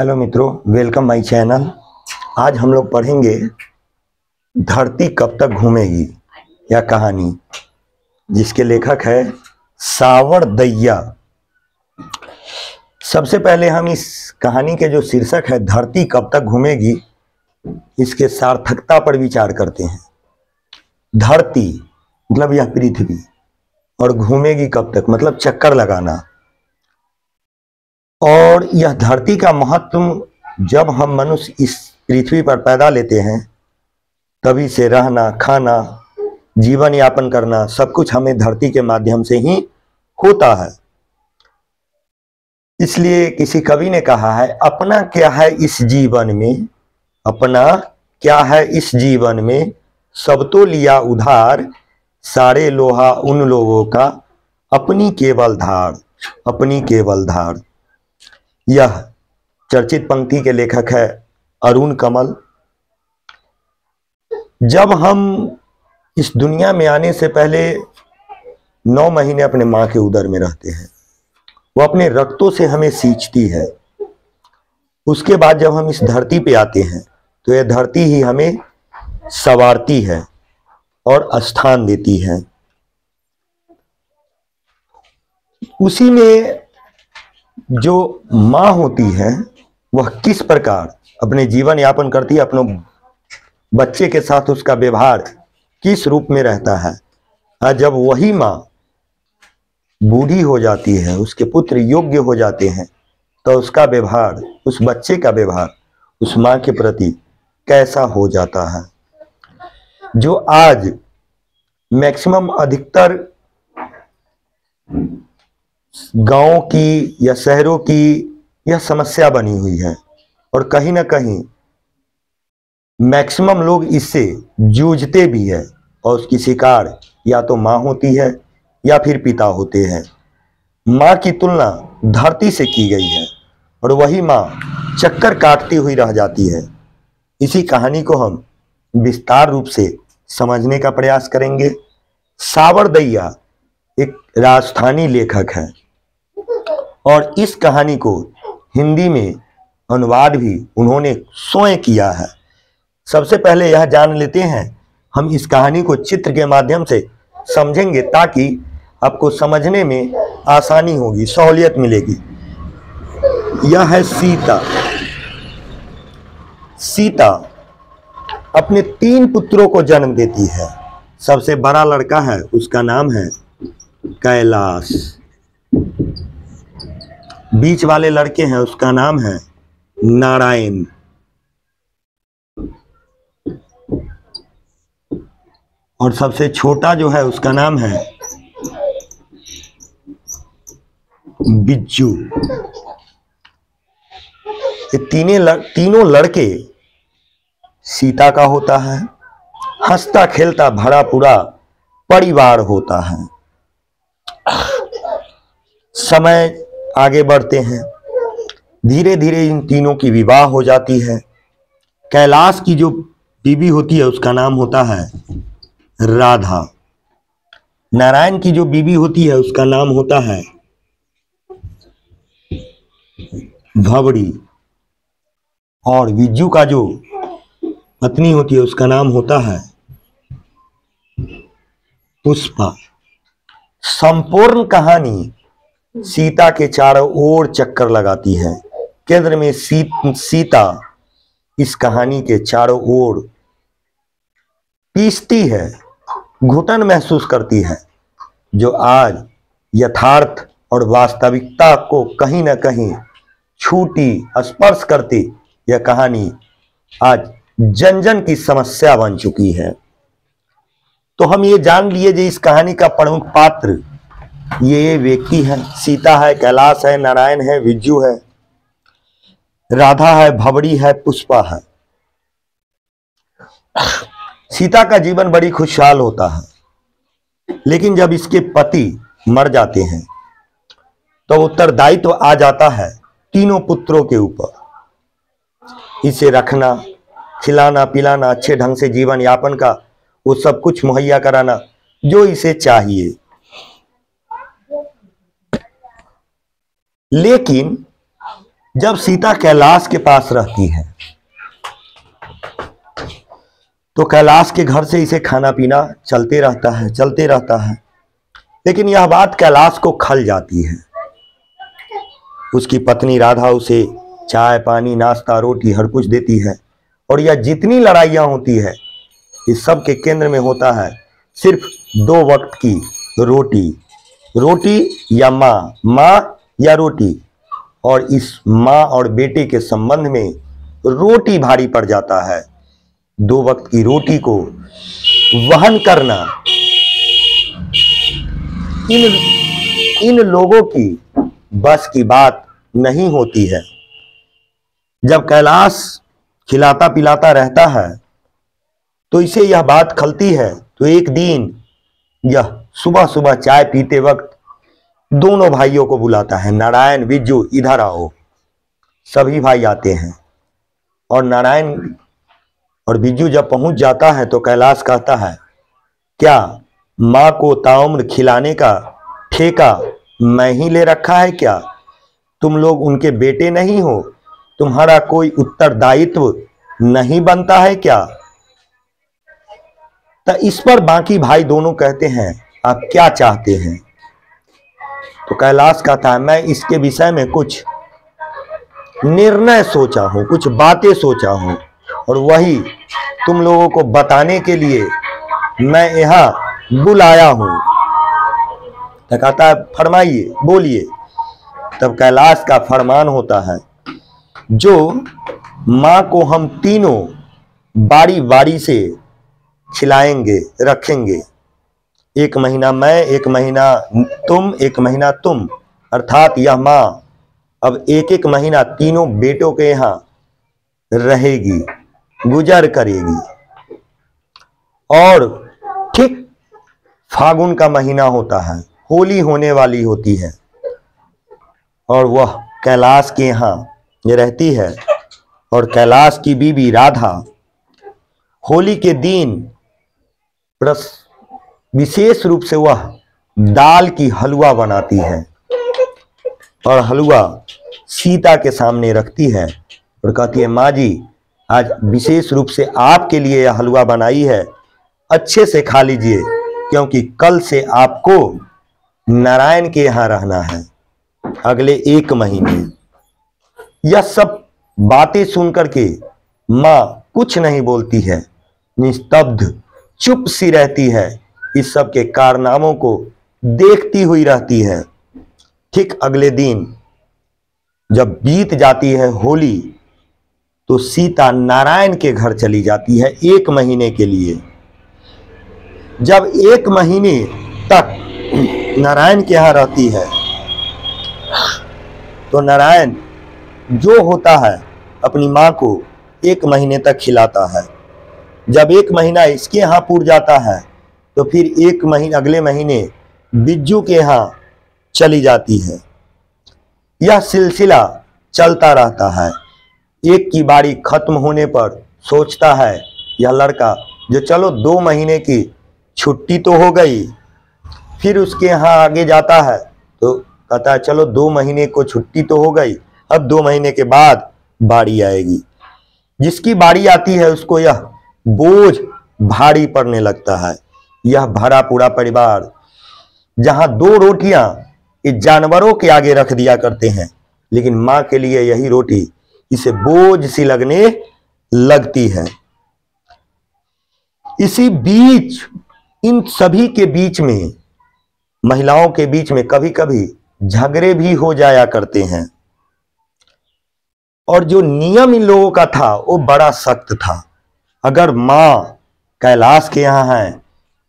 Hello मित्रों, welcome my channel. आज हम लोग पढ़ेंगे धरती कब तक घूमेगी यह कहानी, जिसके लेखक है सावरदैया। सबसे पहले हम इस कहानी के जो शीर्षक है धरती कब तक घूमेगी, इसके सार्थकता पर विचार करते हैं। धरती मतलब यह पृथ्वी, और घूमेगी कब तक मतलब चक्कर लगाना। और यह धरती का महत्व जब हम मनुष्य इस पृथ्वी पर पैदा लेते हैं, तभी से रहना, खाना, जीवन यापन करना सब कुछ हमें धरती के माध्यम से ही होता है। इसलिए किसी कवि ने कहा है, अपना क्या है इस जीवन में, अपना क्या है इस जीवन में, सब तो लिया उधार, सारे लोहा उन लोगों का, अपनी केवल धार, अपनी केवल धार। यह चर्चित पंक्ति के लेखक है अरुण कमल। जब हम इस दुनिया में आने से पहले 9 महीने अपने माँ के उदर में रहते हैं, वो अपने रक्तों से हमें सींचती है। उसके बाद जब हम इस धरती पे आते हैं तो यह धरती ही हमें संवारती है और स्थान देती है। उसी में जो माँ होती है वह किस प्रकार अपने जीवन यापन करती है, अपने बच्चे के साथ उसका व्यवहार किस रूप में रहता है। और जब वही माँ बूढ़ी हो जाती है, उसके पुत्र योग्य हो जाते हैं, तो उसका व्यवहार, उस बच्चे का व्यवहार उस माँ के प्रति कैसा हो जाता है। जो आज मैक्सिमम अधिकतर गांवों की या शहरों की यह समस्या बनी हुई है, और कहीं ना कहीं मैक्सिमम लोग इससे जूझते भी है, और उसकी शिकार या तो माँ होती है या फिर पिता होते हैं। माँ की तुलना धरती से की गई है और वही माँ चक्कर काटती हुई रह जाती है। इसी कहानी को हम विस्तार रूप से समझने का प्रयास करेंगे। सावरदैया एक राजस्थानी लेखक है और इस कहानी को हिंदी में अनुवाद भी उन्होंने स्वयं किया है। सबसे पहले यह जान लेते हैं, हम इस कहानी को चित्र के माध्यम से समझेंगे ताकि आपको समझने में आसानी होगी, सहूलियत मिलेगी। यह है सीता। सीता अपने 3 पुत्रों को जन्म देती है। सबसे बड़ा लड़का है, उसका नाम है कैलाश। बीच वाले लड़के हैं, उसका नाम है नारायण। और सबसे छोटा जो है उसका नाम है बिज्जू। ये तीनों लड़के सीता का होता है। हंसता खेलता भरा पूरा परिवार होता है। समय आगे बढ़ते हैं, धीरे धीरे इन तीनों की विवाह हो जाती है। कैलाश की जो बीवी होती है उसका नाम होता है राधा। नारायण की जो बीवी होती है उसका नाम होता है भवड़ी। और बिज्जू का जो पत्नी होती है उसका नाम होता है पुष्पा। संपूर्ण कहानी सीता के चारों ओर चक्कर लगाती है। केंद्र में सीता इस कहानी के चारों ओर पीसती है, घुटन महसूस करती है, जो आज यथार्थ और वास्तविकता को कहीं ना कहीं छूटी, स्पर्श करती यह कहानी आज जन जन की समस्या बन चुकी है। तो हम ये जान लिए जो इस कहानी का प्रमुख पात्र ये व्यक्ति है। सीता है, कैलाश है, नारायण है, बिज्जू है, राधा है, भवड़ी है, पुष्पा है। सीता का जीवन बड़ी खुशहाल होता है, लेकिन जब इसके पति मर जाते हैं तो उत्तरदायित्व आ जाता है तीनों पुत्रों के ऊपर। इसे रखना, खिलाना, पिलाना, अच्छे ढंग से जीवन यापन का वो सब कुछ मुहैया कराना जो इसे चाहिए। लेकिन जब सीता कैलाश के पास रहती है तो कैलाश के घर से इसे खाना पीना चलते रहता है। लेकिन यह बात कैलाश को खल जाती है। उसकी पत्नी राधा उसे चाय पानी नाश्ता रोटी हर कुछ देती है, और यह जितनी लड़ाइयाँ होती है इस सब के केंद्र में होता है सिर्फ 2 वक्त की रोटी या माँ या रोटी। और इस माँ और बेटे के संबंध में रोटी भारी पड़ जाता है। 2 वक्त की रोटी को वहन करना इन लोगों की बस की बात नहीं होती है। जब कैलाश खिलाता पिलाता रहता है तो इसे यह बात खलती है। तो एक दिन यह सुबह सुबह चाय पीते वक्त दोनों भाइयों को बुलाता है, नारायण बिज्जू इधर आओ। सभी भाई आते हैं और नारायण और बिज्जू जब पहुंच जाता है तो कैलाश कहता है, क्या माँ को ताउम्र खिलाने का ठेका मैं ही ले रखा है क्या? तुम लोग उनके बेटे नहीं हो? तुम्हारा कोई उत्तरदायित्व नहीं बनता है क्या? तो इस पर बाकी भाई दोनों कहते हैं, आप क्या चाहते हैं? तो कैलाश कहता है, मैं इसके विषय में कुछ निर्णय सोचा हूं, कुछ बातें सोचा हूं, और वही तुम लोगों को बताने के लिए मैं यहां बुलाया हूं। तो कहता है, फरमाइए, बोलिए। तब कैलाश का फरमान होता है, जो मां को हम तीनों बारी बारी से खिलाएंगे रखेंगे, 1 महीना मैं, 1 महीना तुम, 1 महीना तुम, अर्थात यह मां अब 1-1 महीना तीनों बेटों के यहां रहेगी, गुजर करेगी। और ठीक फागुन का महीना होता है, होली होने वाली होती है, और वह कैलाश के यहाँ रहती है। और कैलाश की बीवी राधा होली के दिन विशेष रूप से वह दाल की हलवा बनाती है और हलवा सीता के सामने रखती है और कहती है, माँ जी, आज विशेष रूप से आपके लिए यह हलवा बनाई है, अच्छे से खा लीजिए, क्योंकि कल से आपको नारायण के यहाँ रहना है अगले 1 महीने। यह सब बातें सुनकर के माँ कुछ नहीं बोलती है, निस्तब्ध चुप सी रहती है, इस सब के कारनामों को देखती हुई रहती है। ठीक अगले दिन जब बीत जाती है होली, तो सीता नारायण के घर चली जाती है 1 महीने के लिए। जब 1 महीने तक नारायण के यहाँ रहती है तो नारायण जो होता है अपनी माँ को 1 महीने तक खिलाता है। जब 1 महीना इसके यहाँ पूर जाता है तो फिर 1 महीने अगले महीने बिज्जू के यहाँ चली जाती है। यह सिलसिला चलता रहता है। एक की बारी खत्म होने पर सोचता है यह लड़का, जो चलो 2 महीने की छुट्टी तो हो गई, फिर उसके यहाँ आगे जाता है तो कहता है, चलो 2 महीने को छुट्टी तो हो गई, अब 2 महीने के बाद बारी आएगी। जिसकी बारी आती है उसको यह बोझ भारी पड़ने लगता है। यह भरा पूरा परिवार, जहां 2 रोटियां इस जानवरों के आगे रख दिया करते हैं, लेकिन मां के लिए यही रोटी इसे बोझ सी लगने लगती है। इसी बीच इन सभी के बीच में, महिलाओं के बीच में कभी कभी झगड़े भी हो जाया करते हैं। और जो नियम इन लोगों का था वो बड़ा सख्त था। अगर मां कैलाश के यहाँ है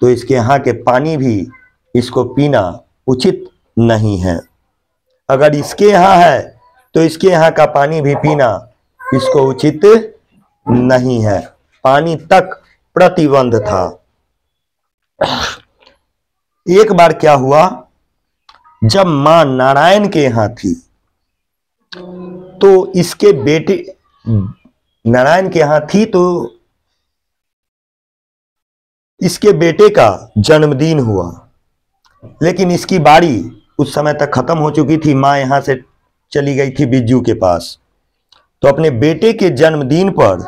तो इसके यहाँ के पानी भी इसको पीना उचित नहीं है। अगर इसके यहाँ है तो इसके यहाँ का पानी भी पीना इसको उचित नहीं है। पानी तक प्रतिबंध था। एक बार क्या हुआ, जब मां नारायण के यहाँ थी तो इसके बेटे नारायण के यहाँ थी तो इसके बेटे का जन्मदिन हुआ, लेकिन इसकी बारी उस समय तक खत्म हो चुकी थी। मां यहां से चली गई थी बिज्जू के पास। तो अपने बेटे के जन्मदिन पर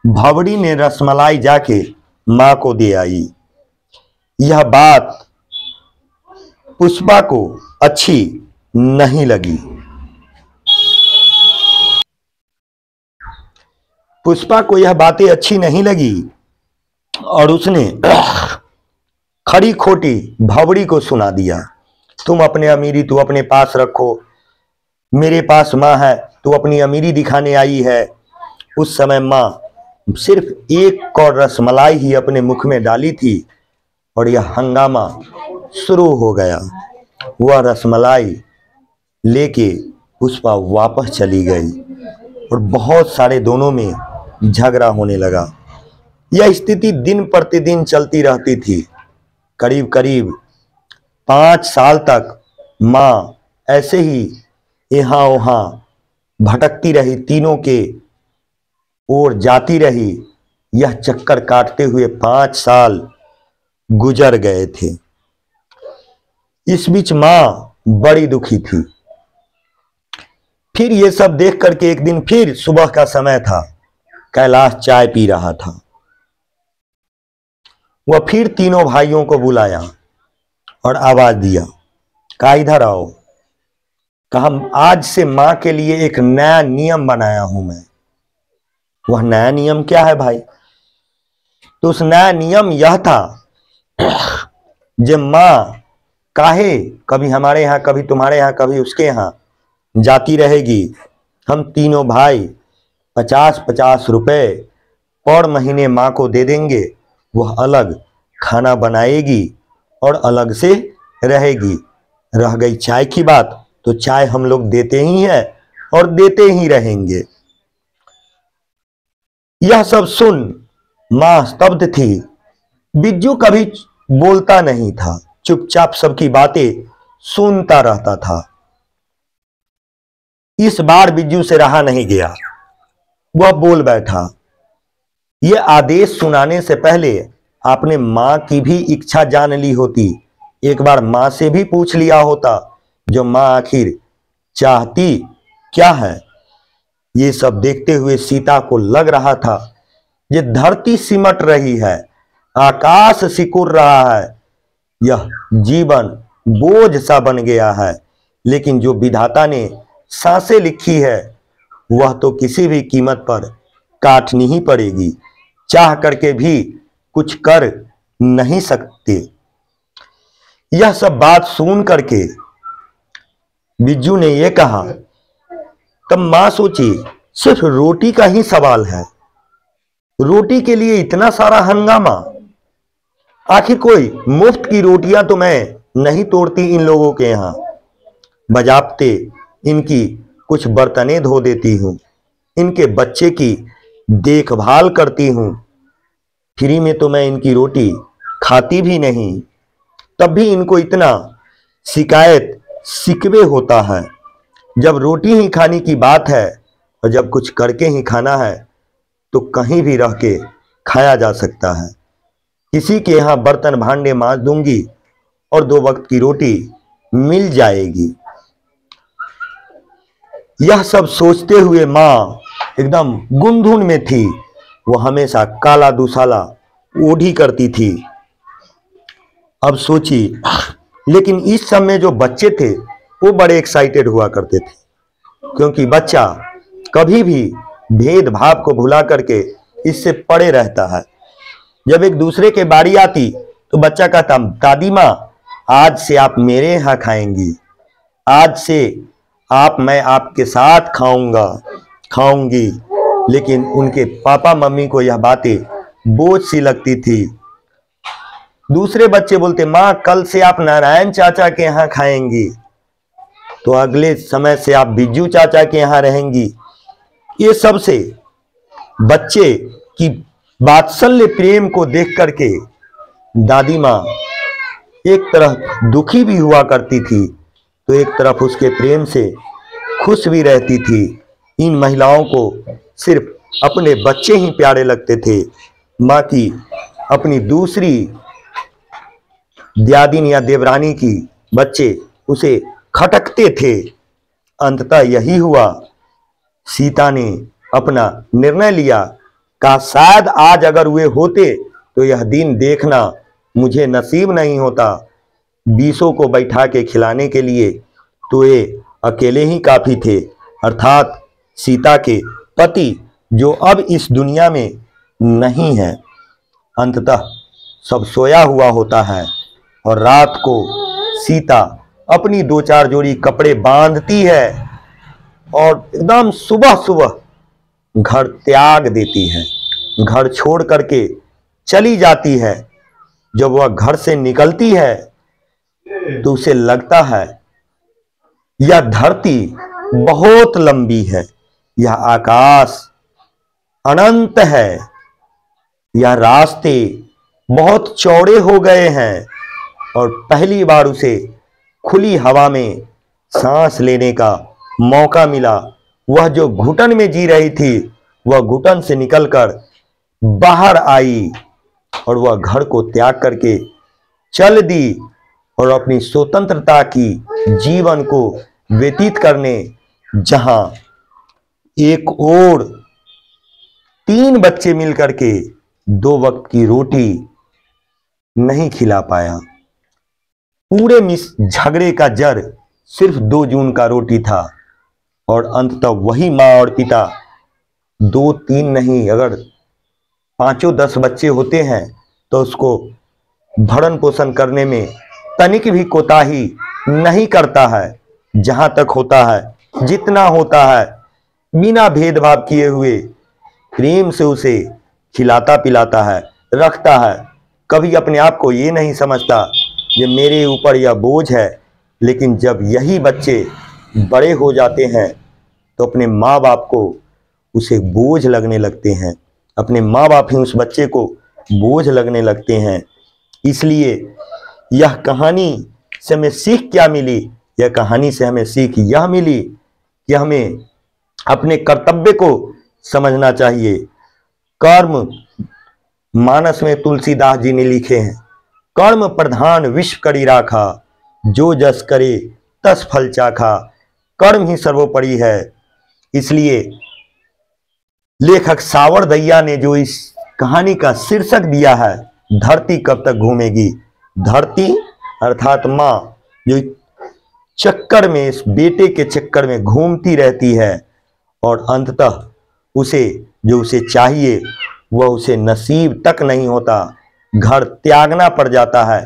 भवड़ी ने रसमलाई जाके मां को दे आई। यह बात पुष्पा को अच्छी नहीं लगी। पुष्पा को यह बातें अच्छी नहीं लगी और उसने खरी खोटी भवड़ी को सुना दिया। तुम अपने अमीरी तू अपने पास रखो, मेरे पास माँ है, तू अपनी अमीरी दिखाने आई है। उस समय माँ सिर्फ एक कौर रसमलाई ही अपने मुख में डाली थी और यह हंगामा शुरू हो गया। वह रसमलाई लेके पुष्पा वापस चली गई और बहुत सारे दोनों में झगड़ा होने लगा। यह स्थिति दिन प्रतिदिन चलती रहती थी। करीब करीब 5 साल तक माँ ऐसे ही यहाँ वहाँ भटकती रही, तीनों के ओर जाती रही। यह चक्कर काटते हुए 5 साल गुजर गए थे। इस बीच माँ बड़ी दुखी थी। फिर ये सब देख करके एक दिन फिर सुबह का समय था, कैलाश चाय पी रहा था। वह फिर तीनों भाइयों को बुलाया और आवाज दिया, कहा इधर आओ। कहा आज से मां के लिए एक नया नियम बनाया हूं मैं। वह नया नियम क्या है भाई? तो उस नया नियम यह था, जब मां काहे कभी हमारे यहां, कभी तुम्हारे यहां, कभी उसके यहां जाती रहेगी, हम तीनों भाई 50-50 रुपए पर महीने माँ को दे देंगे। वह अलग खाना बनाएगी और अलग से रहेगी। रह गई चाय की बात, तो चाय हम लोग देते ही हैं और देते ही रहेंगे। यह सब सुन मां स्तब्ध थी। बिज्जू कभी बोलता नहीं था, चुपचाप सबकी बातें सुनता रहता था। इस बार बिज्जू से रहा नहीं गया, वह बोल बैठा, यह आदेश सुनाने से पहले आपने मां की भी इच्छा जान ली होती। एक बार मां से भी पूछ लिया होता, जो मां आखिर चाहती क्या है। ये सब देखते हुए सीता को लग रहा था, ये धरती सिमट रही है, आकाश सिकुड़ रहा है, यह जीवन बोझ सा बन गया है। लेकिन जो विधाता ने सांसें लिखी है, वह तो किसी भी कीमत पर काटनी ही पड़ेगी। चाह करके भी कुछ कर नहीं सकते। यह सब बात सुन करके बिज्जू ने यह कहा, तब मां सोची सिर्फ रोटी का ही सवाल है, रोटी के लिए इतना सारा हंगामा। आखिर कोई मुफ्त की रोटियां तो मैं नहीं तोड़ती इन लोगों के यहां, बजाबते इनकी कुछ बर्तनें धो देती हूं, इनके बच्चे की देखभाल करती हूं, फ्री में तो मैं इनकी रोटी खाती भी नहीं। तब भी इनको इतना शिकायत शिकवे होता है। जब रोटी ही खाने की बात है और जब कुछ करके ही खाना है, तो कहीं भी रह के खाया जा सकता है। किसी के यहाँ बर्तन भांडे मांज दूंगी और 2 वक्त की रोटी मिल जाएगी। यह सब सोचते हुए मां एकदम गुंधुन में थी। वो हमेशा काला दुसाला ओढ़ी करती थी। अब सोची, लेकिन इस समय जो बच्चे थे वो बड़े एक्साइटेड हुआ करते थे, क्योंकि बच्चा कभी भी भेदभाव को भुला करके इससे पड़े रहता है। जब एक दूसरे के बारी आती तो बच्चा कहता, दादी माँ आज से आप मेरे यहाँ खाएंगी, आज से मैं आपके साथ खाऊंगी। लेकिन उनके पापा मम्मी को यह बातें बोझ सी लगती थी। दूसरे बच्चे बोलते, माँ कल से आप नारायण चाचा के यहाँ खाएंगी, तो अगले समय से आप बिज्जू चाचा के यहाँ रहेंगी। ये सब से बच्चे की वात्सल्य प्रेम को देख करके दादी माँ एक तरफ दुखी भी हुआ करती थी, तो एक तरफ उसके प्रेम से खुश भी रहती थी। इन महिलाओं को सिर्फ अपने बच्चे ही प्यारे लगते थे। माँ की अपनी दूसरी दयादिन या देवरानी की बच्चे उसे खटकते थे अंततः यही हुआ। सीता ने अपना निर्णय लिया, कहा शायद आज अगर वे होते तो यह दिन देखना मुझे नसीब नहीं होता। 20 को बैठा के खिलाने के लिए तो ये अकेले ही काफी थे, अर्थात सीता के पति जो अब इस दुनिया में नहीं है। अंततः सब सोया हुआ होता है और रात को सीता अपनी 2-4 जोड़ी कपड़े बांधती है और एकदम सुबह सुबह घर त्याग देती है, घर छोड़ करके चली जाती है। जब वह घर से निकलती है तो उसे लगता है यह धरती बहुत लंबी है, यह आकाश अनंत है, यह रास्ते बहुत चौड़े हो गए हैं। और पहली बार उसे खुली हवा में सांस लेने का मौका मिला। वह जो घुटन में जी रही थी वह घुटन से निकलकर बाहर आई और वह घर को त्याग करके चल दी और अपनी स्वतंत्रता की जीवन को व्यतीत करने, जहां एक और 3 बच्चे मिलकर के 2 वक्त की रोटी नहीं खिला पाया। पूरे झगड़े का जड़ सिर्फ 2 जून का रोटी था और अंततः वही माँ और पिता 2-3 नहीं, अगर 5-10 बच्चे होते हैं तो उसको भरण पोषण करने में तनिक भी कोताही नहीं करता है। जहां तक होता है, जितना होता है, बिना भेदभाव किए हुए प्रेम से उसे खिलाता पिलाता है, रखता है। कभी अपने आप को ये नहीं समझता कि मेरे ऊपर यह बोझ है। लेकिन जब यही बच्चे बड़े हो जाते हैं तो अपने माँ बाप को उसे बोझ लगने लगते हैं, अपने माँ बाप ही उस बच्चे को बोझ लगने लगते हैं। इसलिए यह कहानी से हमें सीख क्या मिली? यह कहानी से हमें सीख यह मिली कि हमें अपने कर्तव्य को समझना चाहिए। कर्म मानस में तुलसीदास जी ने लिखे हैं, कर्म प्रधान विश्व करी राखा, जो जस करे तस फल चाखा। कर्म ही सर्वोपरि है। इसलिए लेखक सावर दैया ने जो इस कहानी का शीर्षक दिया है, धरती कब तक घूमेगी, धरती अर्थात माँ जो चक्कर में, इस बेटे के चक्कर में घूमती रहती है और अंततः उसे जो उसे चाहिए वह उसे नसीब तक नहीं होता। घर त्यागना पड़ जाता है,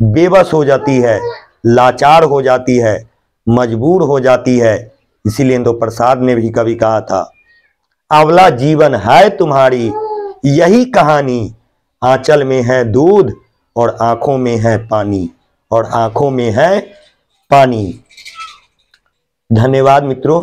बेबस हो जाती है, लाचार हो जाती है, मजबूर हो जाती है। इसीलिए तो प्रसाद ने भी कभी कहा था, अवला जीवन है तुम्हारी यही कहानी, आंचल में है दूध और आंखों में है पानी, और आंखों में है पानी। धन्यवाद मित्रों।